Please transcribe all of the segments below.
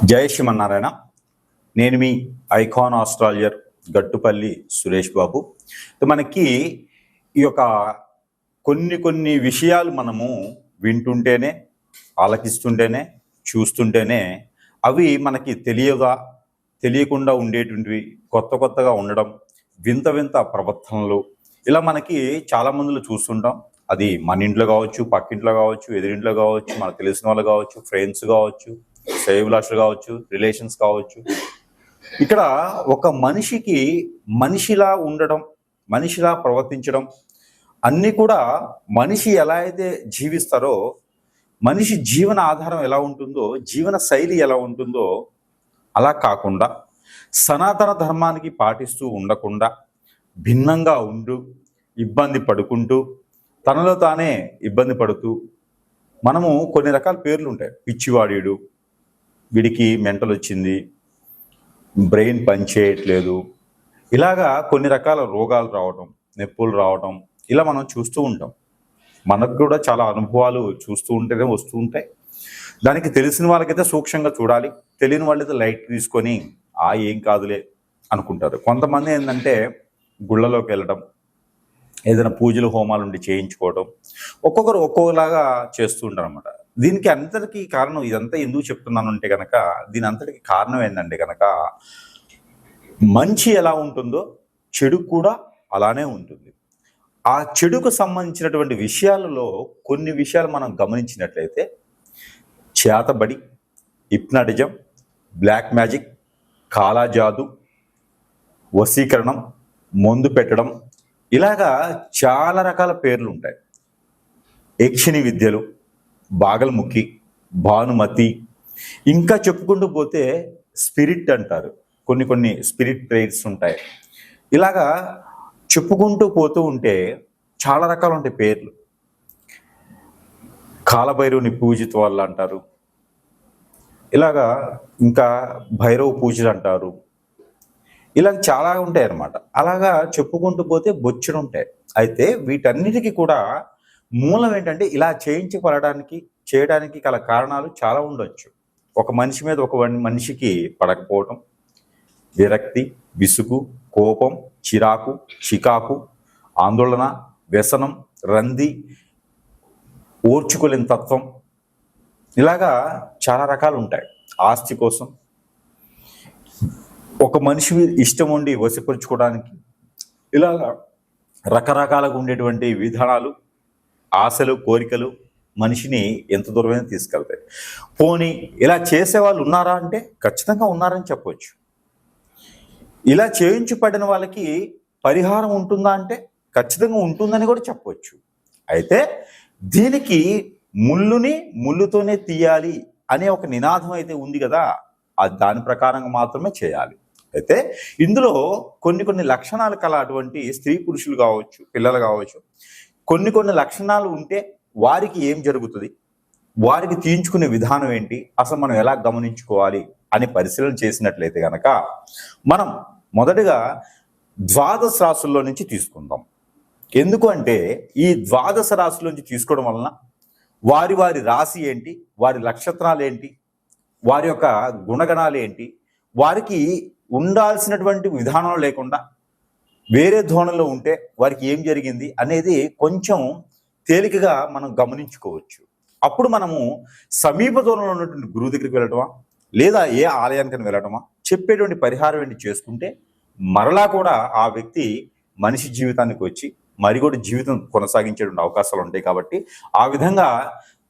జై శ్రీమన్నారాయణ. నేను మీ icon astrologer Gattupalli Suresh Babu. మనకి ఈ యొక్క కొన్ని విషయాలు మనము వింటుంటేనే, ఆలకిస్తుంటేనే, చూస్తుంటేనే అవి మనకి తెలియకుండా ఉండేటువంటివి, కొత్తగా ఉండడం, వింత ప్రవర్తనలు ఇలా మనకి చాలా మందిలో చూస్తుంటాం. అది మన ఇంట్లో కావచ్చు, పక్కింట్లో కావచ్చు, ఎదురింట్లో కావచ్చు, మనకు తెలిసిన వాళ్ళు కావచ్చు, ఫ్రెండ్స్ కావచ్చు, శ్రేయోభిలాషులు కావచ్చు, రిలేషన్స్ కావచ్చు. ఇక్కడ ఒక మనిషికి మనిషిలా ఉండడం, మనిషిలా ప్రవర్తించడం అన్నీ కూడా మనిషి ఎలా అయితే జీవిస్తారో, మనిషి జీవన ఆధారం ఎలా ఉంటుందో, జీవన శైలి ఎలా ఉంటుందో అలా కాకుండా సనాతన ధర్మానికి పాటిస్తూ ఉండకుండా భిన్నంగా ఉంటూ ఇబ్బంది పడుకుంటూ తనలో తానే ఇబ్బంది పడుతూ మనము కొన్ని రకాల పేర్లు ఉంటాయి. పిచ్చివాడీడు, వీడికి మెంటల్ వచ్చింది, బ్రెయిన్ పనిచేయట్లేదు, ఇలాగా కొన్ని రకాల రోగాలు రావటం, నొప్పులు రావటం ఇలా మనం చూస్తూ ఉంటాం. మనకు కూడా చాలా అనుభవాలు చూస్తూ ఉంటేనే వస్తూ ఉంటాయి. దానికి తెలిసిన వాళ్ళకైతే సూక్ష్మంగా చూడాలి, తెలియని వాళ్ళైతే లైట్ తీసుకొని ఏం కాదులే అనుకుంటారు. కొంతమంది ఏంటంటే గుళ్ళలోకి వెళ్ళడం, ఏదైనా పూజలు హోమాలు ఉండి చేయించుకోవడం, ఒక్కొక్కరు ఒక్కొక్కలాగా చేస్తూ ఉంటారు అనమాట. దీనికి అంతటికీ కారణం, ఇదంతా ఎందుకు చెప్తున్నాను అంటే కనుక, దీని అంతటికి కారణం ఏంటంటే కనుక, మంచి ఎలా ఉంటుందో చెడు కూడా అలానే ఉంటుంది. ఆ చెడుకు సంబంధించినటువంటి విషయాలలో కొన్ని విషయాలు మనం గమనించినట్లయితే, చేతబడి, హిప్నాటిజం, బ్లాక్ మ్యాజిక్, కాలాజాదు, వశీకరణం, మందు పెట్టడం, ఇలాగా చాలా రకాల పేర్లు ఉంటాయి. యక్షిణి విద్యలు, బాగల్ముఖి, భానుమతి, ఇంకా చెప్పుకుంటూ పోతే స్పిరిట్ అంటారు. కొన్ని స్పిరిట్ ప్రేయర్స్ ఉంటాయి. ఇలాగా చెప్పుకుంటూ పోతూ ఉంటే చాలా రకాలు ఉంటాయి పేర్లు. కాలభైరవుని పూజిత వాళ్ళు అంటారు, ఇలాగా ఇంకా భైరవ పూజలు అంటారు. ఇలా చాలా ఉంటాయి అన్నమాట. అలాగా చెప్పుకుంటూ పోతే బొచ్చుడు ఉంటాయి. అయితే వీటన్నిటికీ కూడా మూలం ఏంటంటే, ఇలా చేయడానికి గల కారణాలు చాలా ఉండొచ్చు. ఒక మనిషి మీద ఒక మనిషికి పడకపోవటం, విరక్తి, విసుగు, కోపం, చిరాకు, చికాకు, ఆందోళన, వ్యసనం, రంది, ఓర్చుకోలేని తత్వం, ఇలాగా చాలా రకాలు ఉంటాయి. ఆస్తి కోసం, ఒక మనిషి ఇష్టం ఉండి వశపరుచుకోవడానికి, ఇలాగా రకరకాలుగా ఉండేటువంటి విధానాలు, ఆశలు, కోరికలు మనిషిని ఎంత దూరమైనా తీసుకెళ్తాయి. పోనీ ఇలా చేసేవాళ్ళు ఉన్నారా అంటే ఖచ్చితంగా ఉన్నారని చెప్పవచ్చు. ఇలా చేయించబడిన వాళ్ళకి పరిహారం ఉంటుందా అంటే ఖచ్చితంగా ఉంటుందని కూడా చెప్పవచ్చు. అయితే దీనికి ముళ్ళుని ముళ్ళుతోనే తీయాలి అనే ఒక నినాదం అయితే ఉంది కదా, అది దాని ప్రకారంగా మాత్రమే చేయాలి. అయితే ఇందులో కొన్ని లక్షణాలు కల అటువంటి స్త్రీ పురుషులు కావచ్చు, పిల్లలు కావచ్చు, కొన్ని లక్షణాలు ఉంటే వారికి ఏం జరుగుతుంది, వారికి తీయించుకునే విధానం ఏంటి, అసలు మనం ఎలా గమనించుకోవాలి అని పరిశీలన చేసినట్లయితే కనుక, మనం మొదటగా ద్వాదశ రాశుల్లో నుంచి తీసుకుందాం. ఎందుకు అంటే ఈ ద్వాదశ రాశుల నుంచి తీసుకోవడం వలన వారి రాశి ఏంటి, వారి నక్షత్రాలు ఏంటి, వారి యొక్క గుణగణాలు ఏంటి, వారికి ఉండాల్సినటువంటి విధానం లేకుండా వేరే ధోరణిలో ఉంటే వారికి ఏం జరిగింది అనేది కొంచెం తేలికగా మనం గమనించుకోవచ్చు. అప్పుడు మనము సమీప దూరంలో ఉన్నటువంటి గురువు దగ్గరికి వెళ్ళటమా, లేదా ఏ ఆలయానికి వెళ్ళటమా, చెప్పేటువంటి పరిహారం ఏంటి చేసుకుంటే మరలా కూడా ఆ వ్యక్తి మనిషి జీవితానికి వచ్చి మరి కూడా జీవితం కొనసాగించేటువంటి అవకాశాలు ఉంటాయి. కాబట్టి ఆ విధంగా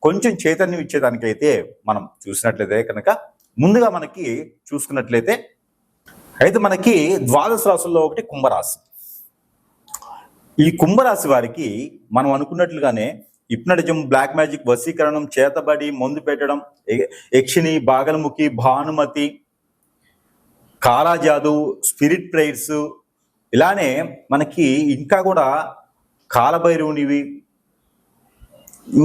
కొంచెం చైతన్యం ఇచ్చేదానికైతే మనం చూసినట్లయితే కనుక, ముందుగా మనకి చూసుకున్నట్లయితే అయితే మనకి ద్వాదశ రాశుల్లో ఒకటి కుంభరాశి. ఈ కుంభరాశి వారికి మనం అనుకున్నట్లుగానే హిప్నటిజం, బ్లాక్ మ్యాజిక్, వశీకరణం, చేతబడి, మందు పెట్టడం, యక్షిణి, బాగల్ముఖి, భానుమతి, కాలాజాదు, స్పిరిట్ ప్రేయర్స్, ఇలానే మనకి ఇంకా కూడా కాలభైరవునివి,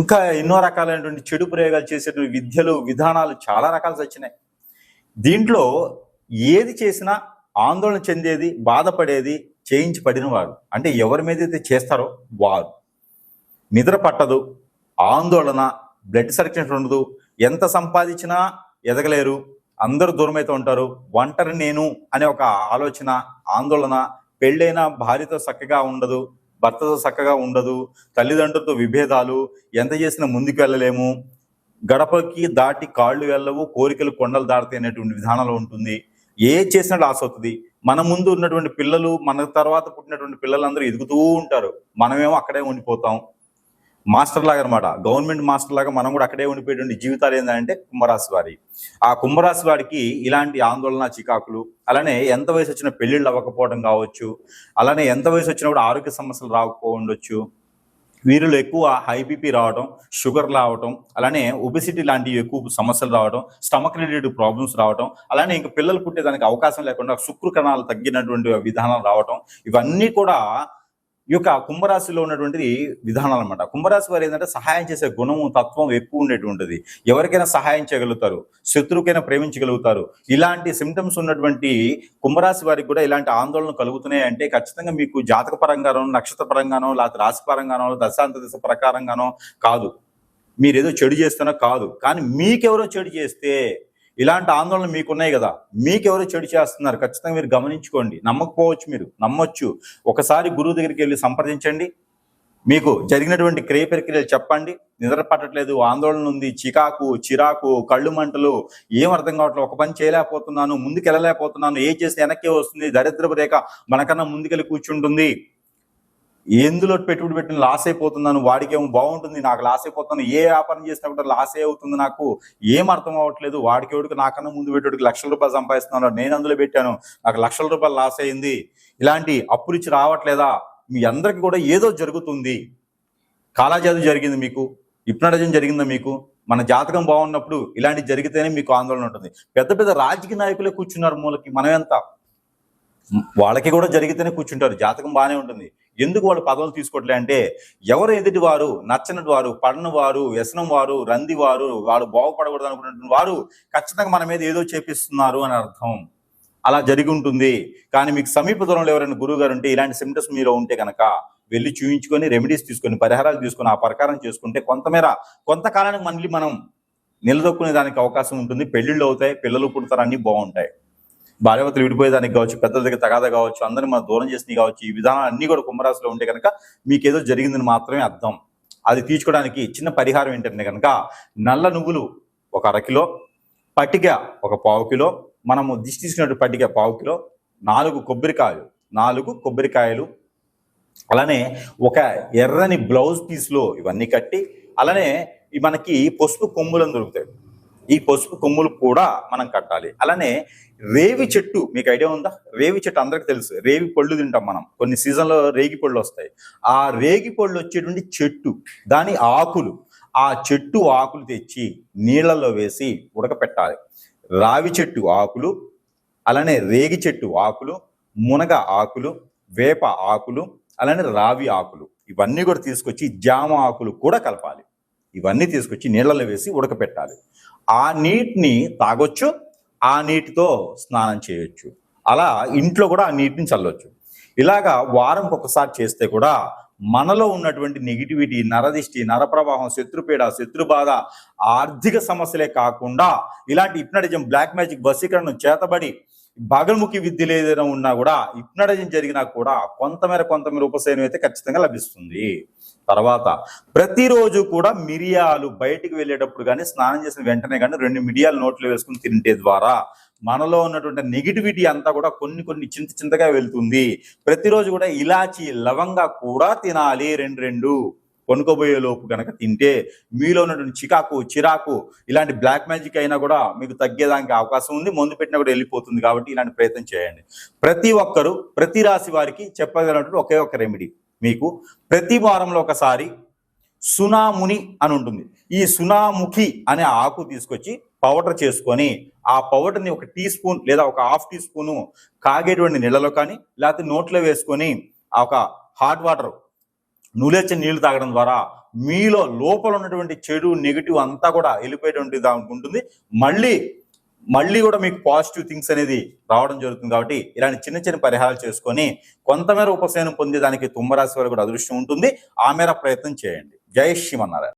ఇంకా ఎన్నో రకాలైనటువంటి చెడు ప్రయోగాలు చేసేటువంటి విద్యలు, విధానాలు చాలా రకాలు వచ్చినాయి. దీంట్లో ఏది చేసినా ఆందోళన చెందేది, బాధపడేది చేయించి పడినవాడు, అంటే ఎవరి మీద అయితే చేస్తారో వారు నిద్ర పట్టదు, ఆందోళన, బ్లడ్ సర్క్యులేషన్ ఉండదు, ఎంత సంపాదించినా ఎదగలేరు, అందరూ దూరమైతే ఉంటారు. ఒంటరి నేను అనే ఒక ఆలోచన, ఆందోళన, పెళ్ళైన భార్యతో చక్కగా ఉండదు, భర్తతో చక్కగా ఉండదు, తల్లిదండ్రులతో విభేదాలు, ఎంత చేసినా ముందుకు వెళ్ళలేము, గడపకి దాటి కాళ్ళు వెళ్ళవు, కోరికలు కొండలు దాడతాయి అనేటువంటి విధానంలో ఉంటుంది. ఏ చేసినా లాస్ అవుతుంది. మన ముందు ఉన్నటువంటి పిల్లలు, మన తర్వాత పుట్టినటువంటి పిల్లలందరూ ఎదుగుతూ ఉంటారు, మనమేమో అక్కడే ఉండిపోతాం. మాస్టర్ లాగా అనమాట, గవర్నమెంట్ మాస్టర్ లాగా మనం కూడా అక్కడే ఉండిపోయేటువంటి జీవితాలు ఏంటంటే కుంభరాశి వారి. ఆ కుంభరాశి వారికి ఇలాంటి ఆందోళన, చికాకులు, అలానే ఎంత వయసు వచ్చినా పెళ్లిళ్ళు అవ్వకపోవడం కావచ్చు, అలానే ఎంత వయసు వచ్చినా కూడా ఆరోగ్య సమస్యలు రాకపోవచ్చు, వీరిలో ఎక్కువ హై బీపీ రావడం, షుగర్ రావడం, అలానే ఒబిసిటీ లాంటివి ఎక్కువ సమస్యలు రావడం, స్టమక్ రిలేటెడ్ ప్రాబ్లమ్స్ రావడం, అలానే ఇంకా పిల్లలు పుట్టేదానికి అవకాశం లేకుండా శుక్ర కణాలు తగ్గినటువంటి విధానాలు రావడం, ఇవన్నీ కూడా ఈ యొక్క కుంభరాశిలో ఉన్నటువంటి విధానాలు అనమాట. కుంభరాశి వారు ఏంటంటే సహాయం చేసే గుణము, తత్వం ఎక్కువ ఉండేటువంటిది. ఎవరికైనా సహాయం చేయగలుగుతారు, శత్రువుకైనా ప్రేమించగలుగుతారు. ఇలాంటి సిమ్టమ్స్ ఉన్నటువంటి కుంభరాశి వారికి కూడా ఇలాంటి ఆందోళన కలుగుతున్నాయి అంటే ఖచ్చితంగా మీకు జాతక పరంగానో, నక్షత్ర పరంగానో, లేకపోతే రాశి పరంగానో, దశాంత దశ ప్రకారంగానో కాదు, మీరేదో చెడు చేస్తానో కాదు, కానీ మీకెవరో చెడు చేస్తే ఇలాంటి ఆందోళన మీకున్నాయి కదా, మీకెవరో చెడు చేస్తున్నారు, ఖచ్చితంగా మీరు గమనించుకోండి. నమ్మకపోవచ్చు, మీరు నమ్మొచ్చు. ఒకసారి గురువు దగ్గరికి వెళ్ళి సంప్రదించండి, మీకు జరిగినటువంటి క్రియ ప్రక్రియలు చెప్పండి. నిద్ర పట్టట్లేదు, ఆందోళన ఉంది, చిరాకు, కళ్ళు మంటలు, ఏం అర్థం కావట్లేదు, ఒక పని చేయలేకపోతున్నాను, ముందుకు వెళ్ళలేకపోతున్నాను, ఏ చేస్తే వెనక్కి వస్తుంది, దరిద్రపు రేఖ మనకన్నా ముందుకెళ్ళి కూర్చుంటుంది, ఎందులో పెట్టుబడి పెట్టిన లాస్ అయిపోతున్నాను, వాడికేమో బాగుంటుంది, నాకు లాస్ అయిపోతున్నాను, ఏ వ్యాపారం చేసినా కూడా లాసే అవుతుంది, నాకు ఏం అర్థం అవ్వట్లేదు, వాడికి నాకన్నా ముందు పెట్టుబడికి లక్షల రూపాయలు సంపాదిస్తున్నాను, నేను అందులో పెట్టాను, నాకు లక్షల రూపాయలు లాస్ అయింది, ఇలాంటి అప్పులిచ్చి రావట్లేదా, మీ అందరికీ కూడా ఏదో జరుగుతుంది. కాలాజాదు జరిగింది మీకు, హిప్నోటిజం జరిగిందా మీకు, మన జాతకం బాగున్నప్పుడు ఇలాంటి జరిగితేనే మీకు ఆందోళన ఉంటుంది. పెద్ద పెద్ద రాజకీయ నాయకులే కూర్చున్నారు మూలకి, మనం ఎంత, వాళ్ళకి కూడా జరిగితేనే కూర్చుంటారు, జాతకం బాగానే ఉంటుంది. ఎందుకు వాళ్ళు పదవులు తీసుకోవట్లే అంటే ఎవరు ఎదుటి వారు, నచ్చని వారు, పడని వారు, వ్యసనం వారు, రంది వారు, వాళ్ళు బాగుపడకూడదు అనుకున్నటువంటి వారు ఖచ్చితంగా మన మీద ఏదో చేపిస్తున్నారు అని అర్థం. అలా జరిగి ఉంటుంది. కానీ మీకు సమీప దూరంలో ఎవరైనా గురువు గారు ఉంటే, ఇలాంటి సిమ్టమ్స్ మీలో ఉంటే కనుక వెళ్ళి చూయించుకొని, రెమెడీస్ తీసుకొని, పరిహారాలు తీసుకొని, ఆ ప్రకారం చేసుకుంటే కొంతకాలానికి మళ్ళీ మనం నిలదొక్కునే దానికి అవకాశం ఉంటుంది. పెళ్లిళ్ళు అవుతాయి, పిల్లలు పుడతారు, అన్ని బాగుంటాయి. భార్యాభర్తలు విడిపోయేదానికి కావచ్చు, పెద్దల దగ్గర తగాదా కావచ్చు, అందరిని మనం దూరం చేసినవి కావచ్చు, ఈ విధానాలు అన్ని కూడా కుంభరాశిలో ఉంటే కనుక మీకేదో జరిగిందని మాత్రమే అర్థం. అది తీర్చుకోవడానికి చిన్న పరిహారం ఏంటంటే కనుక నల్ల నువ్వులు ఒక అరకిలో, పట్టిక ఒక పావు కిలో, మనము దిష్టి తీసుకున్నట్టు పట్టిక పావు కిలో, 4 కొబ్బరికాయలు, అలానే ఒక ఎర్రని బ్లౌజ్ పీస్లో ఇవన్నీ కట్టి, అలానే మనకి పసుపు కొమ్ములను దొరుకుతాయి, ఈ పసుపు కొమ్ములు కూడా మనం కట్టాలి. అలానే రేవి చెట్టు, మీకు ఐడియా ఉందా? రేవి చెట్టు అందరికి తెలుసు, రేవి పళ్ళు తింటాం మనం, కొన్ని సీజన్లో రేగి పళ్ళు వస్తాయి. ఆ రేగి పళ్ళు వచ్చేటువంటి చెట్టు, దాని ఆకులు, ఆ చెట్టు ఆకులు తెచ్చి నీళ్ళల్లో వేసి ఉడకపెట్టాలి. రావి చెట్టు ఆకులు, అలానే రేగి చెట్టు ఆకులు, మునగ ఆకులు, వేప ఆకులు, అలానే రావి ఆకులు, ఇవన్నీ కూడా తీసుకొచ్చి జామ ఆకులు కూడా కలపాలి. ఇవన్నీ తీసుకొచ్చి నీళ్ళలో వేసి ఉడకపెట్టాలి. ఆ నీటిని తాగొచ్చు, ఆ నీటితో స్నానం చేయొచ్చు, అలా ఇంట్లో కూడా ఆ నీటిని చల్లొచ్చు. ఇలాగా వారంకి ఒకసారి చేస్తే కూడా మనలో ఉన్నటువంటి నెగిటివిటీ, నరదిష్టి, నరప్రవాహం, శత్రుపీడ, శత్రుబాధ, ఆర్థిక సమస్యలే కాకుండా ఇలాంటి హిప్నోటిజం, బ్లాక్ మ్యాజిక్, వశీకరణం, చేతబడి, భాగల్ముఖి విద్యలు ఏదైనా ఉన్నా కూడా, హిప్నోటిజం జరిగినా కూడా కొంతమేర ఉపశమనం అయితే ఖచ్చితంగా లభిస్తుంది. తర్వాత ప్రతిరోజు కూడా మిరియాలు బయటికి వెళ్ళేటప్పుడు కానీ, స్నానం చేసిన వెంటనే కానీ 2 మిరియాలు నోట్లో వేసుకుని తింటే ద్వారా మనలో ఉన్నటువంటి నెగిటివిటీ అంతా కూడా కొన్ని చింతగా వెళ్తుంది. ప్రతిరోజు కూడా ఇలాచి, లవంగా కూడా తినాలి, 2 కొనుక్కోబోయే లోపు కనుక తింటే మీలో ఉన్నటువంటి చిరాకు, ఇలాంటి బ్లాక్ మ్యాజిక్ అయినా కూడా మీకు తగ్గేదానికి అవకాశం ఉంది. మందు పెట్టినా కూడా వెళ్ళిపోతుంది. కాబట్టి ఇలాంటి ప్రయత్నం చేయండి. ప్రతి ఒక్కరు, ప్రతి రాశి వారికి చెప్పగలిగినటువంటి ఒకే ఒక రెమెడీ, మీకు ప్రతి వారంలో ఒకసారి సునాముని అని ఉంటుంది. ఈ సునాముఖి అనే ఆకు తీసుకొచ్చి పౌడర్ చేసుకొని, ఆ పౌడర్ని 1 టీ స్పూన్ లేదా ఒక 1/2 టీ స్పూను కాగేటువంటి నీళ్ళలో కానీ, లేకపోతే నోట్లో వేసుకొని ఆ ఒక హాట్ వాటర్, నులెచ్చని నీళ్లు తాగడం ద్వారా మీలో లోపల ఉన్నటువంటి చెడు, నెగిటివ్ అంతా కూడా వెళ్ళిపోయేటువంటి దానికి ఉంటుంది. మళ్ళీ కూడా మీకు పాజిటివ్ థింగ్స్ అనేది రావడం జరుగుతుంది. కాబట్టి ఇలాంటి చిన్న పరిహారాలు చేసుకొని కొంతమేర ఉపశమనం పొందేదానికి కుంభరాశి వారికి కూడా అదృష్టం ఉంటుంది. ఆ మేర ప్రయత్నం చేయండి. జై శ్రీమన్నారాయణ.